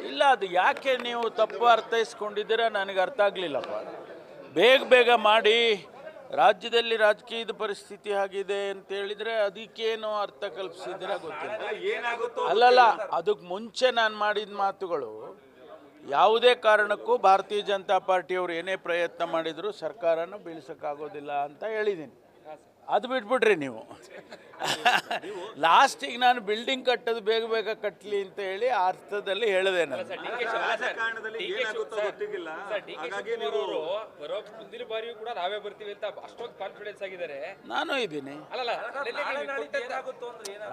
ಇಲ್ಲ, ಅದು ಯಾಕೆ ನೀವು ತಪ್ಪು ಅರ್ಥೈಸ್ಕೊಂಡಿದ್ದೀರಾ ನನಗೆ ಅರ್ಥ ಆಗಲಿಲ್ಲಪ್ಪ. ಬೇಗ ಮಾಡಿ, ರಾಜ್ಯದಲ್ಲಿ ರಾಜಕೀಯದ ಪರಿಸ್ಥಿತಿ ಆಗಿದೆ ಅಂತ ಹೇಳಿದರೆ ಅದಕ್ಕೇನು ಅರ್ಥ ಕಲ್ಪಿಸಿದ್ದೀರಾ ಗೊತ್ತಿಲ್ಲ. ಅಲ್ಲಲ್ಲ, ಅದಕ್ಕೆ ಮುಂಚೆ ನಾನು ಮಾಡಿದ ಮಾತುಗಳು ಯಾವುದೇ ಕಾರಣಕ್ಕೂ ಭಾರತೀಯ ಜನತಾ ಪಾರ್ಟಿಯವರು ಏನೇ ಪ್ರಯತ್ನ ಮಾಡಿದರೂ ಸರ್ಕಾರನ ಬೀಳ್ಸೋಕ್ಕಾಗೋದಿಲ್ಲ ಅಂತ ಹೇಳಿದ್ದೀನಿ. ಅದು ಬಿಟ್ಬಿಡ್ರಿ ನೀವು. ಲಾಸ್ಟಿಗೆ ನಾನು ಬಿಲ್ಡಿಂಗ್ ಕಟ್ಟೋದು ಬೇಗ ಕಟ್ಟಲಿ ಅಂತ ಹೇಳಿ ಆ ಅರ್ಥದಲ್ಲಿ ಹೇಳಿದೆ ನಾನು. ನಾನು ಇದ್ದೀನಿ.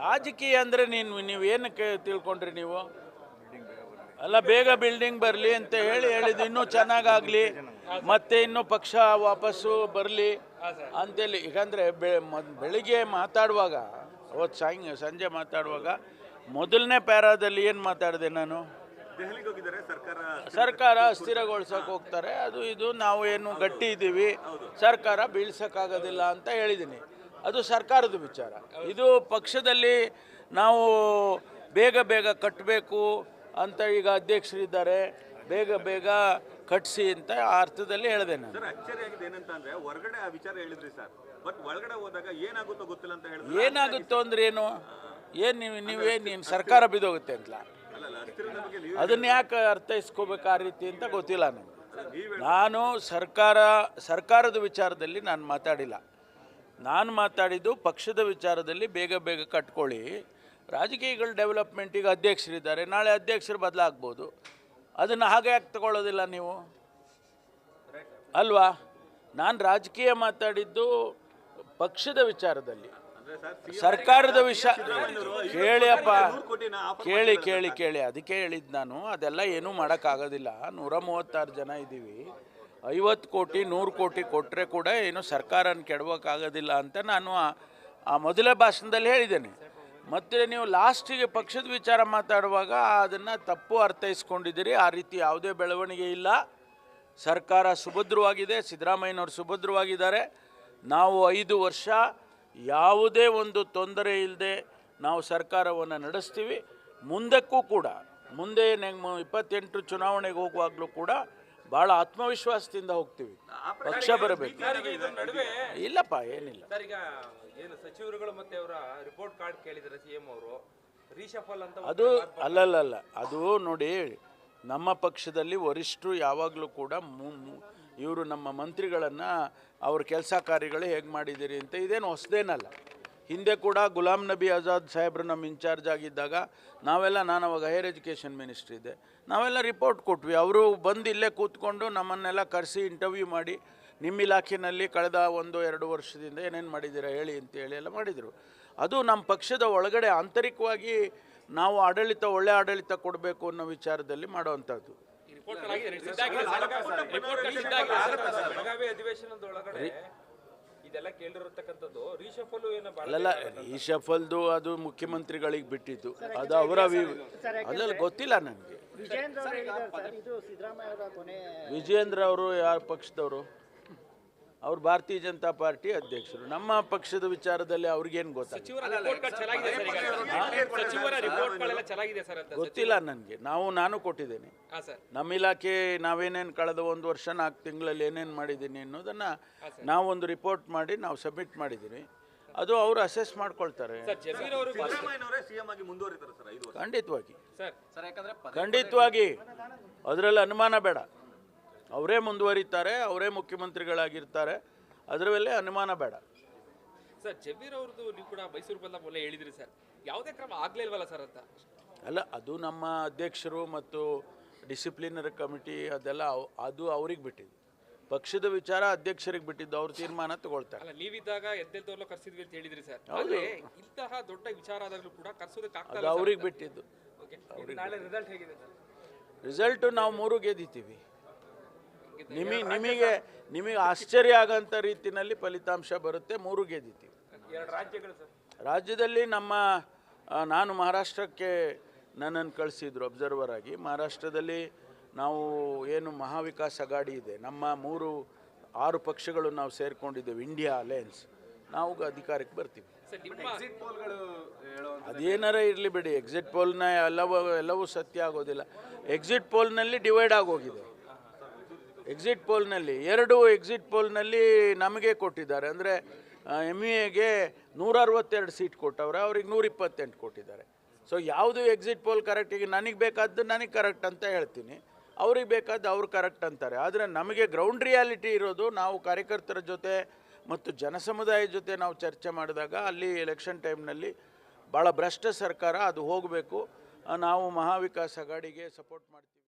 ರಾಜಕೀಯ ಅಂದರೆ ನೀವೇನಕ್ಕೆ ತಿಳ್ಕೊಂಡ್ರಿ ನೀವು? ಅಲ್ಲ, ಬೇಗ ಬಿಲ್ಡಿಂಗ್ ಬರಲಿ ಅಂತ ಹೇಳಿದ್ದು, ಇನ್ನೂ ಚೆನ್ನಾಗಾಗಲಿ, ಮತ್ತೆ ಇನ್ನೂ ಪಕ್ಷ ವಾಪಸ್ಸು ಬರಲಿ ಅಂತೇಳಿ. ಯಾಕಂದರೆ ಬೆಳಿಗ್ಗೆ ಮಾತಾಡುವಾಗ, ಅವತ್ತು ಸಂಜೆ ಮಾತಾಡುವಾಗ ಮೊದಲನೇ ಪ್ಯಾರಾದಲ್ಲಿ ಏನು ಮಾತಾಡಿದೆ ನಾನು? ಸರ್ಕಾರ ಅಸ್ಥಿರಗೊಳಿಸೋಕೆ ಹೋಗ್ತಾರೆ, ಅದು ಇದು, ನಾವು ಏನು ಗಟ್ಟಿ ಇದ್ದೀವಿ, ಸರ್ಕಾರ ಬೀಳ್ಸೋಕ್ಕಾಗೋದಿಲ್ಲ ಅಂತ ಹೇಳಿದ್ದೀನಿ. ಅದು ಸರ್ಕಾರದ ವಿಚಾರ. ಇದು ಪಕ್ಷದಲ್ಲಿ ನಾವು ಬೇಗ ಕಟ್ಟಬೇಕು ಅಂತ ಈಗ ಅಧ್ಯಕ್ಷರಿದ್ದಾರೆ, ಬೇಗ ಕಟ್ಸಿ ಅಂತ ಆ ಅರ್ಥದಲ್ಲಿ ಹೇಳಿದೆ ನಾನು. ಏನಾಗುತ್ತೋ ಅಂದ್ರೆ ಏನು ನೀವೇನು ಸರ್ಕಾರ ಬಿದ್ದೋಗುತ್ತೆ ಅಂತ ಅದನ್ನ ಯಾಕೆ ಅರ್ಥೈಸ್ಕೋಬೇಕು ಆ ರೀತಿ ಅಂತ ಗೊತ್ತಿಲ್ಲ ನನಗೆ. ನಾನು ಸರ್ಕಾರದ ವಿಚಾರದಲ್ಲಿ ನಾನು ಮಾತಾಡಿಲ್ಲ. ನಾನು ಮಾತಾಡಿದ್ದು ಪಕ್ಷದ ವಿಚಾರದಲ್ಲಿ ಬೇಗ ಕಟ್ಕೊಳ್ಳಿ. ರಾಜಕೀಯಗಳ ಡೆವಲಪ್ಮೆಂಟಿಗೆ ಅಧ್ಯಕ್ಷರಿದ್ದಾರೆ, ನಾಳೆ ಅಧ್ಯಕ್ಷರು ಬದಲಾಗ್ಬೋದು. ಅದನ್ನು ಹಾಗೆ ಯಾಕೆ ತಗೊಳ್ಳೋದಿಲ್ಲ ನೀವು? ಅಲ್ವಾ? ನಾನು ರಾಜಕೀಯ ಮಾತಾಡಿದ್ದು ಪಕ್ಷದ ವಿಚಾರದಲ್ಲಿ. ಸರ್ಕಾರದ ವಿಷಯ ಕೇಳಿಯಪ್ಪ, ಕೇಳಿ ಅದಕ್ಕೆ ಹೇಳಿದ್ದು ನಾನು. ಅದೆಲ್ಲ ಏನೂ ಮಾಡೋಕ್ಕಾಗೋದಿಲ್ಲ. 136 ಜನ ಇದ್ದೀವಿ. 50 ಕೋಟಿ 100 ಕೋಟಿ ಕೊಟ್ಟರೆ ಕೂಡ ಏನು ಸರ್ಕಾರನ ಕೆಡವೋಕ್ಕಾಗೋದಿಲ್ಲ ಅಂತ ನಾನು ಆ ಮೊದಲೇ ಭಾಷಣದಲ್ಲಿ ಹೇಳಿದ್ದೇನೆ. ಮತ್ತು ನೀವು ಲಾಸ್ಟಿಗೆ ಪಕ್ಷದ ವಿಚಾರ ಮಾತಾಡುವಾಗ ಅದನ್ನು ತಪ್ಪು ಅರ್ಥೈಸ್ಕೊಂಡಿದ್ದೀರಿ. ಆ ರೀತಿ ಯಾವುದೇ ಬೆಳವಣಿಗೆ ಇಲ್ಲ. ಸರ್ಕಾರ ಸುಭದ್ರವಾಗಿದೆ, ಸಿದ್ದರಾಮಯ್ಯನವರು ಸುಭದ್ರವಾಗಿದ್ದಾರೆ. ನಾವು 5 ವರ್ಷ ಯಾವುದೇ ಒಂದು ತೊಂದರೆ ಇಲ್ಲದೆ ನಾವು ಸರ್ಕಾರವನ್ನು ನಡೆಸ್ತೀವಿ. ಮುಂದಕ್ಕೂ ಕೂಡ, ಮುಂದೆ 28 ಚುನಾವಣೆಗೆ ಹೋಗುವಾಗಲೂ ಕೂಡ ಭಾಳ ಆತ್ಮವಿಶ್ವಾಸದಿಂದ ಹೋಗ್ತೀವಿ. ಪಕ್ಷ ಬರಬೇಕು. ಇಲ್ಲಪ್ಪ, ಏನಿಲ್ಲ. ಸಚಿವರುಗಳು ಮತ್ತೆ ಅವರ ರಿಪೋರ್ಟ್ ಕಾರ್ಡ್ ಕೇಳಿದರೆ ಸಿಎಂ ಅವರು ರೀಶಫಲ್ ಅಂತ ಅದು ಅಲ್ಲಲ್ಲ, ಅದು ನೋಡಿ, ನಮ್ಮ ಪಕ್ಷದಲ್ಲಿ ವರಿಷ್ಠರು ಯಾವಾಗಲೂ ಕೂಡ ಇವರು ನಮ್ಮ ಮಂತ್ರಿಗಳನ್ನು ಅವ್ರ ಕೆಲಸ ಕಾರ್ಯಗಳು ಹೇಗೆ ಮಾಡಿದ್ದೀರಿ ಅಂತ ಇದೇನು ಹೊಸದೇನಲ್ಲ. ಹಿಂದೆ ಕೂಡ ಗುಲಾಮ್ ನಬಿ ಆಜಾದ್ ಸಾಹೇಬರು ನಮ್ಮ ಇನ್ಚಾರ್ಜ್ ಆಗಿದ್ದಾಗ ನಾನು ಅವಾಗ ಹೈಯರ್ ಎಜುಕೇಷನ್ ಮಿನಿಸ್ಟ್ರಿ ಇದ್ದೆ, ನಾವೆಲ್ಲ ರಿಪೋರ್ಟ್ ಕೊಟ್ವಿ. ಅವರು ಬಂದು ಇಲ್ಲೇ ಕೂತ್ಕೊಂಡು ನಮ್ಮನ್ನೆಲ್ಲ ಕರೆಸಿ ಇಂಟರ್ವ್ಯೂ ಮಾಡಿ, ನಿಮ್ಮ ಇಲಾಖೆಯಲ್ಲಿ ಕಳೆದ 1-2 ವರ್ಷದಿಂದ ಏನೇನು ಮಾಡಿದ್ದೀರಾ ಹೇಳಿ ಅಂತೇಳಿ ಎಲ್ಲ ಮಾಡಿದರು. ಅದು ನಮ್ಮ ಪಕ್ಷದ ಒಳಗಡೆ ಆಂತರಿಕವಾಗಿ ನಾವು ಒಳ್ಳೆ ಆಡಳಿತ ಕೊಡಬೇಕು ಅನ್ನೋ ವಿಚಾರದಲ್ಲಿ ಮಾಡೋವಂಥದ್ದು. ಅಲ್ಲ, ರೀಶಫಲ್ದು ಅದು ಮುಖ್ಯಮಂತ್ರಿಗಳಿಗೆ ಬಿಟ್ಟಿದ್ದು, ಅದು ಅವರ ಅಲ್ಲೆಲ್ಲ ಗೊತ್ತಿಲ್ಲ ನನಗೆ. ವಿಜಯೇಂದ್ರ ಅವರು ಯಾರ ಪಕ್ಷದವರು? ಅವ್ರು ಭಾರತೀಯ ಜನತಾ ಪಾರ್ಟಿ ಅಧ್ಯಕ್ಷರು. ನಮ್ಮ ಪಕ್ಷದ ವಿಚಾರದಲ್ಲಿ ಅವ್ರಿಗೇನು ಗೊತ್ತಿಲ್ಲ ನನಗೆ. ನಾನು ಕೊಟ್ಟಿದ್ದೇನೆ ನಮ್ಮ ಇಲಾಖೆ, ನಾವೇನೇನು ಕಳೆದ 1 ವರ್ಷ 4 ತಿಂಗಳಲ್ಲಿ ಏನೇನು ಮಾಡಿದ್ದೀನಿ ಅನ್ನೋದನ್ನು ನಾವೊಂದು ರಿಪೋರ್ಟ್ ಮಾಡಿ ನಾವು ಸಬ್ಮಿಟ್ ಮಾಡಿದ್ದೀನಿ. ಅದು ಅವರು ಅಸೆಸ್ ಮಾಡ್ಕೊಳ್ತಾರೆ. ಖಂಡಿತವಾಗಿ ಅದರಲ್ಲಿ ಅನುಮಾನ ಬೇಡ. ಅವರೇ ಮುಂದುವರಿತಾರೆ, ಅವರೇ ಮುಖ್ಯಮಂತ್ರಿಗಳಾಗಿರ್ತಾರೆ, ಅದರ ಮೇಲೆ ಅನುಮಾನ ಬೇಡ. ಸರ್, ಜಮೀರ್ ಅವ್ರದ್ದು ನೀವು ಕೂಡ ಮೈಸೂರು ಬಂದ ಮೊದಲೇ ಹೇಳಿದ್ರಿ ಸರ್, ಯಾವುದೇ ಕ್ರಮ ಆಗಲೇ ಇಲ್ವಲ್ಲ ಸರ್ ಅಂತ. ಅಲ್ಲ, ಅದು ನಮ್ಮ ಅಧ್ಯಕ್ಷರು ಮತ್ತು ಡಿಸಿಪ್ಲಿನರಿ ಕಮಿಟಿ ಅದೆಲ್ಲ ಅದು ಅವ್ರಿಗೆ ಬಿಟ್ಟಿದ್ದು. ಪಕ್ಷದ ವಿಚಾರ ಅಧ್ಯಕ್ಷರಿಗೆ ಬಿಟ್ಟಿದ್ದು, ಅವ್ರ ತೀರ್ಮಾನ ತಗೊಳ್ತಾರೆ. ಅಲ್ಲ, ನೀವಿದ್ದಾಗ ಎದ್ದೆಲ್ತವ್ರಲ್ಲ ಕರ್ಸಿದ್ವಿ ಅಂತ ಹೇಳಿದ್ರಿ ಸರ್. ಹೌದು, ಇಂತಹ ದೊಡ್ಡ ವಿಚಾರ ಆದಾಗಲೂ ಕೂಡ ಕರ್ಸೋದಕ್ಕಾಗ್ತಲ್ಲ. ಅದು ಅವ್ರಿಗೆ ಬಿಟ್ಟಿದ್ದು. ನಾಳೆ ರಿಸಲ್ಟ್ ಹೇಗಿದೆ ಸರ್? ರಿಸಲ್ಟು ನಾವು 3 ಗೆದ್ದಿದ್ದೀವಿ. ನಿಮಗೆ ಆಶ್ಚರ್ಯ ಆಗೋಂಥ ರೀತಿಯಲ್ಲಿ ಫಲಿತಾಂಶ ಬರುತ್ತೆ. 3 ಗೆದ್ದಿದ್ದೀವಿ. ರಾಜ್ಯದಲ್ಲಿ ನಾನು ಮಹಾರಾಷ್ಟ್ರಕ್ಕೆ ನನ್ನನ್ನು ಕಳಿಸಿದ್ರು ಅಬ್ಸರ್ವರ್ ಆಗಿ. ಮಹಾರಾಷ್ಟ್ರದಲ್ಲಿ ನಾವು ಏನು ಮಹಾವಿಕಾಸ್ ಅಗಾಡಿ ಇದೆ, ನಮ್ಮ 6 ಪಕ್ಷಗಳು ನಾವು ಸೇರಿಕೊಂಡಿದ್ದೇವೆ, ಇಂಡಿಯಾ ಅಲಯನ್ಸ್, ನಾವು ಅಧಿಕಾರಕ್ಕೆ ಬರ್ತೀವಿ. ಸರ್ ನಿಮ್ಮ ಅದೇನಾರ ಇರಲಿ ಬಿಡಿ, ಎಕ್ಸಿಟ್ ಪೋಲ್ನ ಎಲ್ಲವೂ ಸತ್ಯ ಆಗೋದಿಲ್ಲ. ಎಕ್ಸಿಟ್ ಪೋಲ್ನಲ್ಲಿ ಡಿವೈಡ್ ಆಗೋಗಿದೆ. ಎಕ್ಸಿಟ್ ಪೋಲ್ನಲ್ಲಿ 2 ಎಕ್ಸಿಟ್ ಪೋಲ್ನಲ್ಲಿ ನಮಗೆ ಕೊಟ್ಟಿದ್ದಾರೆ. ಅಂದರೆ MEAಗೆ 162 ಸೀಟ್ ಕೊಟ್ಟವ್ರೆ, ಅವ್ರಿಗೆ 128 ಕೊಟ್ಟಿದ್ದಾರೆ. ಸೊ ಯಾವುದು ಎಕ್ಸಿಟ್ ಪೋಲ್ ಕರೆಕ್ಟ್? ಈಗ ನನಗೆ ಬೇಕಾದ್ದು ನನಗೆ ಕರೆಕ್ಟ್ ಅಂತ ಹೇಳ್ತೀನಿ, ಅವ್ರಿಗೆ ಬೇಕಾದ್ದು ಅವ್ರು ಕರೆಕ್ಟ್ ಅಂತಾರೆ. ಆದರೆ ನಮಗೆ ಗ್ರೌಂಡ್ ರಿಯಾಲಿಟಿ ಇರೋದು, ನಾವು ಕಾರ್ಯಕರ್ತರ ಜೊತೆ ಮತ್ತು ಜನಸಮುದಾಯ ಜೊತೆ ನಾವು ಚರ್ಚೆ ಮಾಡಿದಾಗ ಅಲ್ಲಿ ಎಲೆಕ್ಷನ್ ಟೈಮ್ನಲ್ಲಿ ಭಾಳ ಭ್ರಷ್ಟ ಸರ್ಕಾರ, ಅದು ಹೋಗಬೇಕು. ನಾವು ಮಹಾವಿಕಾಸ್ ಅಘಾಡಿಗೆ ಸಪೋರ್ಟ್ ಮಾಡ್ತೀವಿ.